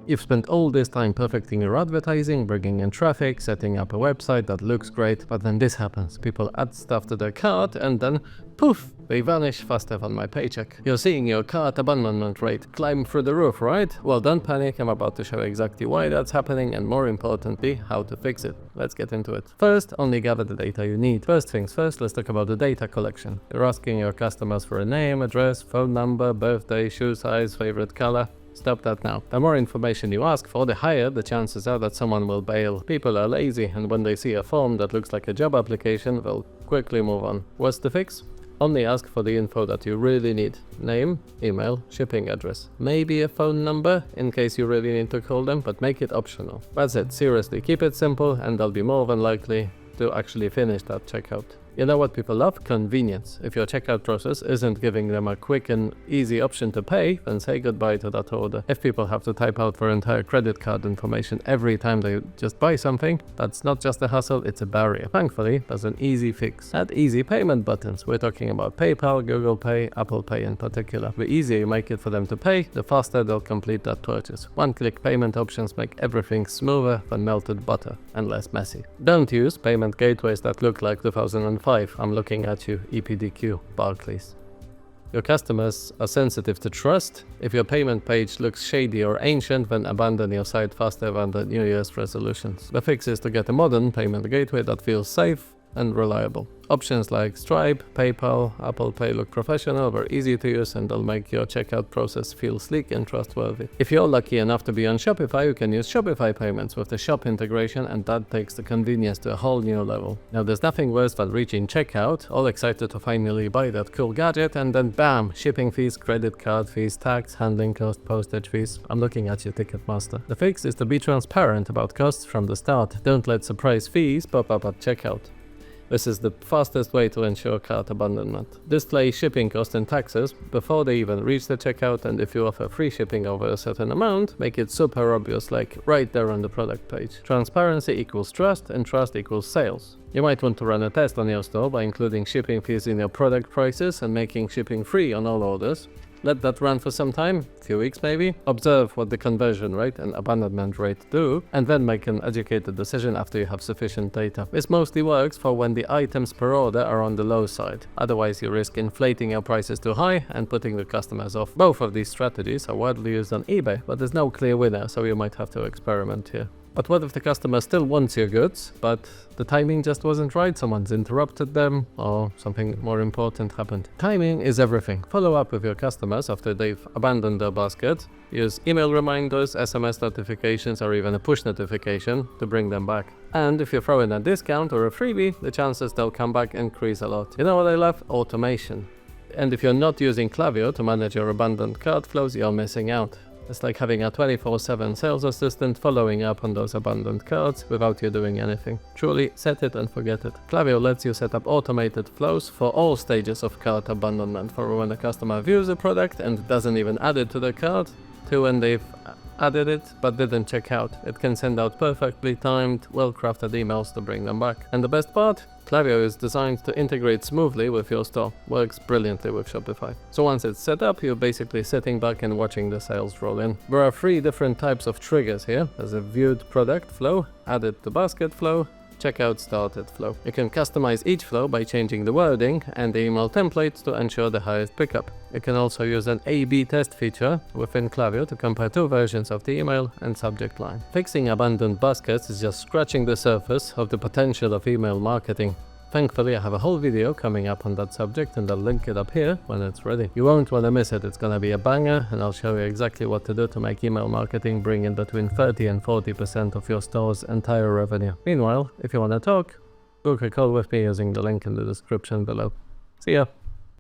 You've spent all this time perfecting your advertising, bringing in traffic, setting up a website that looks great, but then this happens. People add stuff to their cart and then poof, they vanish faster than my paycheck. You're seeing your cart abandonment rate climb through the roof, right? Well, don't panic, I'm about to show exactly why that's happening and more importantly, how to fix it. Let's get into it. First, only gather the data you need. First things first, let's talk about the data collection. You're asking your customers for a name, address, phone number, birthday, shoe size, favorite color. Stop that now. The more information you ask for, the higher the chances are that someone will bail. People are lazy, and when they see a form that looks like a job application, they'll quickly move on. What's the fix? Only ask for the info that you really need. Name, email, shipping address. Maybe a phone number in case you really need to call them, but make it optional. That's it, seriously, keep it simple and they'll be more than likely to actually finish that checkout. You know what people love? Convenience. If your checkout process isn't giving them a quick and easy option to pay, then say goodbye to that order. If people have to type out their entire credit card information every time they just buy something, that's not just a hassle, it's a barrier. Thankfully, there's an easy fix. Add easy payment buttons. We're talking about PayPal, Google Pay, Apple Pay in particular. The easier you make it for them to pay, the faster they'll complete that purchase. One-click payment options make everything smoother than melted butter and less messy. Don't use payment gateways that look like 2005. I'm looking at you, EPDQ, Barclays. Your customers are sensitive to trust. If your payment page looks shady or ancient, then abandon your site faster than the New Year's resolutions. The fix is to get a modern payment gateway that feels safe and reliable. Options like Stripe, PayPal, Apple Pay look professional, they're easy to use, and they'll make your checkout process feel sleek and trustworthy. If you're lucky enough to be on Shopify, you can use Shopify payments with the shop integration, and that takes the convenience to a whole new level. Now, there's nothing worse than reaching checkout, all excited to finally buy that cool gadget, and then bam, shipping fees, credit card fees, tax, handling cost, postage fees. I'm looking at you, Ticketmaster. The fix is to be transparent about costs from the start. Don't let surprise fees pop up at checkout. This is the fastest way to ensure cart abandonment. Display shipping costs and taxes before they even reach the checkout, and if you offer free shipping over a certain amount, make it super obvious, like right there on the product page. Transparency equals trust, and trust equals sales. You might want to run a test on your store by including shipping fees in your product prices and making shipping free on all orders. Let that run for some time, a few weeks maybe. Observe what the conversion rate and abandonment rate do, and then make an educated decision after you have sufficient data. This mostly works for when the items per order are on the low side. Otherwise, you risk inflating your prices too high and putting the customers off. Both of these strategies are widely used on eBay, but there's no clear winner, so you might have to experiment here. But what if the customer still wants your goods, but the timing just wasn't right? Someone's interrupted them, or something more important happened. Timing is everything. Follow up with your customers after they've abandoned their basket. Use email reminders, SMS notifications, or even a push notification to bring them back. And if you throw in a discount or a freebie, the chances they'll come back increase a lot. You know what I love? Automation. And if you're not using Klaviyo to manage your abandoned cart flows, you're missing out. It's like having a 24/7 sales assistant following up on those abandoned carts without you doing anything. Truly, set it and forget it. Klaviyo lets you set up automated flows for all stages of cart abandonment, for when a customer views a product and doesn't even add it to the cart, to when they've added it but didn't check out. It can send out perfectly timed, well-crafted emails to bring them back. And the best part? Klaviyo is designed to integrate smoothly with your store. Works brilliantly with Shopify. So once it's set up, you're basically sitting back and watching the sales roll in. There are 3 different types of triggers here. There's a viewed product flow, added to basket flow, checkout started flow. You can customize each flow by changing the wording and the email templates to ensure the highest pickup. You can also use an A/B test feature within Klaviyo to compare 2 versions of the email and subject line. Fixing abandoned baskets is just scratching the surface of the potential of email marketing. Thankfully, I have a whole video coming up on that subject, and I'll link it up here when it's ready. You won't want to miss it, it's gonna be a banger, and I'll show you exactly what to do to make email marketing bring in between 30 and 40% of your store's entire revenue. Meanwhile, if you want to talk, book a call with me using the link in the description below. See ya!